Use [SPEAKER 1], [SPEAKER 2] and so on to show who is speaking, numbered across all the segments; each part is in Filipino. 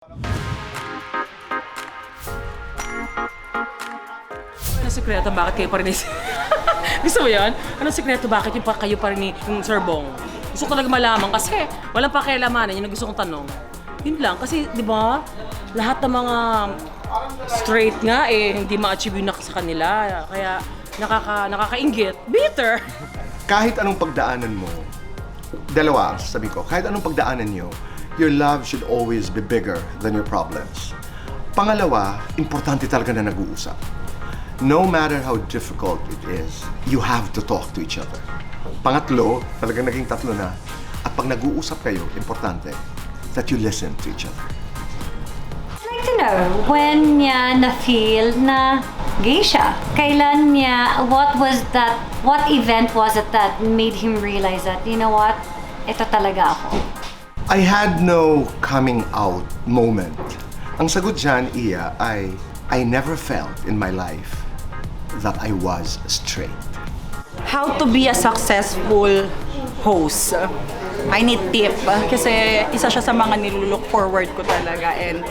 [SPEAKER 1] Anong sikreto bakit kayo pa rin Gusto mo yan? Anong sikreto bakit kayo pa rin yung Sir Bong? Gusto ko talaga malaman kasi walang pakialamanan yun ang gusto kong tanong. Yun lang kasi di ba lahat ng mga straight nga hindi ma-achieve yun sa kanila. Kaya nakakainggit. Bitter!
[SPEAKER 2] Kahit anong pagdaanan mo, dalawa ang sasabihin ko, kahit anong pagdaanan nyo, your love should always be bigger than your problems. Pangalawa, importante talaga na nag-uusap. No matter how difficult it is, you have to talk to each other. Pangatlo, talagang naging tatlo na, at pag nag-uusap kayo, importante, that you listen to each other.
[SPEAKER 3] I'd like to know, when niya na-feel na gay siya? Kailan niya, what event was it that made him realize that, you know what, ito talaga ako?
[SPEAKER 2] I had no coming out moment. Ang sagot dyan, Iya, ay I never felt in my life that I was straight.
[SPEAKER 4] How to be a successful host. I need tip kasi isa siya sa mga nilulook forward ko talaga and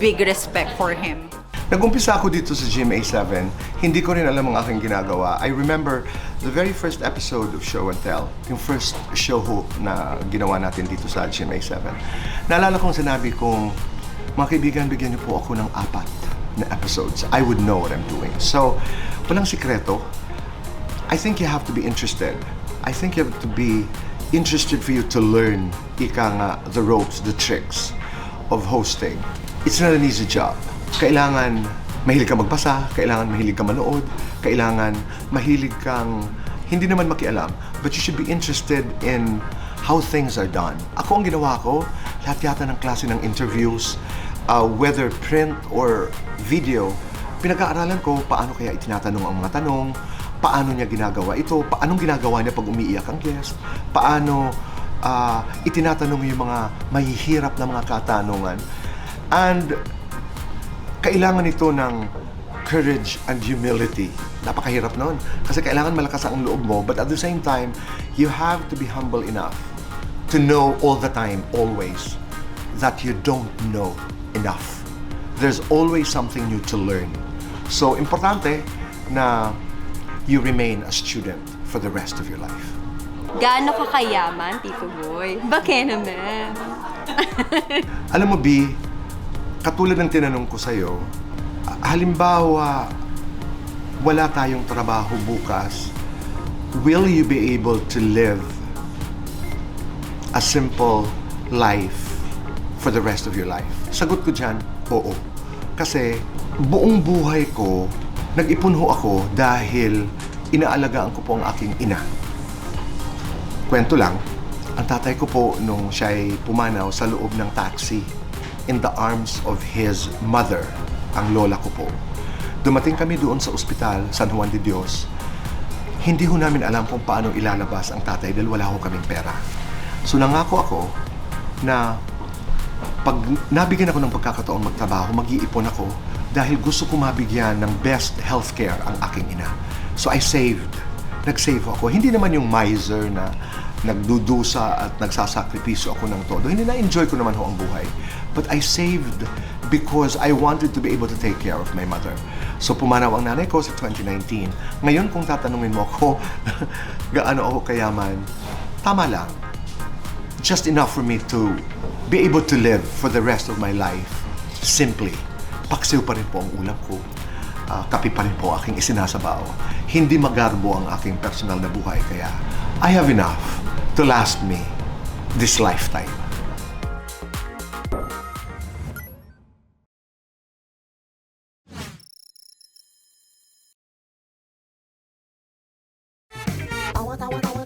[SPEAKER 4] big respect for him.
[SPEAKER 2] Nag-umpisa ako dito sa GMA7, hindi ko rin alam ang aking ginagawa. I remember the very first episode of Show and Tell, yung first show na ginawa natin dito sa GMA7. Naalala kong sinabi kong, mga kaibigan, bigyan niyo po ako ng 4 na episodes. I would know what I'm doing. So, walang sikreto. I think you have to be interested. I think you have to be interested for you to learn the ropes, the tricks of hosting. It's not an easy job. Kailangan mahilig ka magbasa, kailangan mahilig ka manood, kailangan mahilig kang hindi naman makialam, but you should be interested in how things are done. Ako ang ginawa ko, lahat yata ng klase ng interviews, whether print or video, pinag-aaralan ko paano kaya itinatanong ang mga tanong, paano niya ginagawa ito, paanong ginagawa niya pag umiiyak ang guest, paano itinatanong yung mga mahihirap na mga katanungan. And kailangan ito ng courage and humility. Napakahirap nun. Kasi kailangan malakas ang loob mo, but at the same time, you have to be humble enough to know all the time, always, that you don't know enough. There's always something new to learn. So, importante na you remain a student for the rest of your life.
[SPEAKER 5] Gaano ka kayaman, Tito Boy? Bakit naman?
[SPEAKER 2] Alam mo, B, katulad ng tinanong ko sa'yo, halimbawa, wala tayong trabaho bukas, will you be able to live a simple life for the rest of your life? Sagot ko dyan, oo. Kasi buong buhay ko, nag-ipon ho ako dahil inaalagaan ko po ang aking ina. Kwento lang, ang tatay ko po nung siya'y pumanaw sa loob ng taxi in the arms of his mother, ang lola ko po. Dumating kami doon sa ospital, San Juan de Dios. Hindi ho namin alam kung paano ilalabas ang tatay dahil wala ho kaming pera. So nangako ako na pag nabigyan ako ng pagkakataon magtrabaho, mag-iipon ako dahil gusto ko mabigyan ng best healthcare ang aking ina. So I saved. Nag-save ako. Hindi naman yung miser na nagdudusa at nagsasakripisyo ako ng todo. Hindi na-enjoy ko naman ho ang buhay. But I saved because I wanted to be able to take care of my mother. So pumanaw ang nanay ko sa 2019. Ngayon kung tatanungin mo ako gaano ako kayaman, tama lang. Just enough for me to be able to live for the rest of my life simply. Paksiw pa rin po ang ulam ko. Kape pa rin po aking isinasabaw. Hindi magarbo ang aking personal na buhay. Kaya I have enough to last me this lifetime.
[SPEAKER 6] I want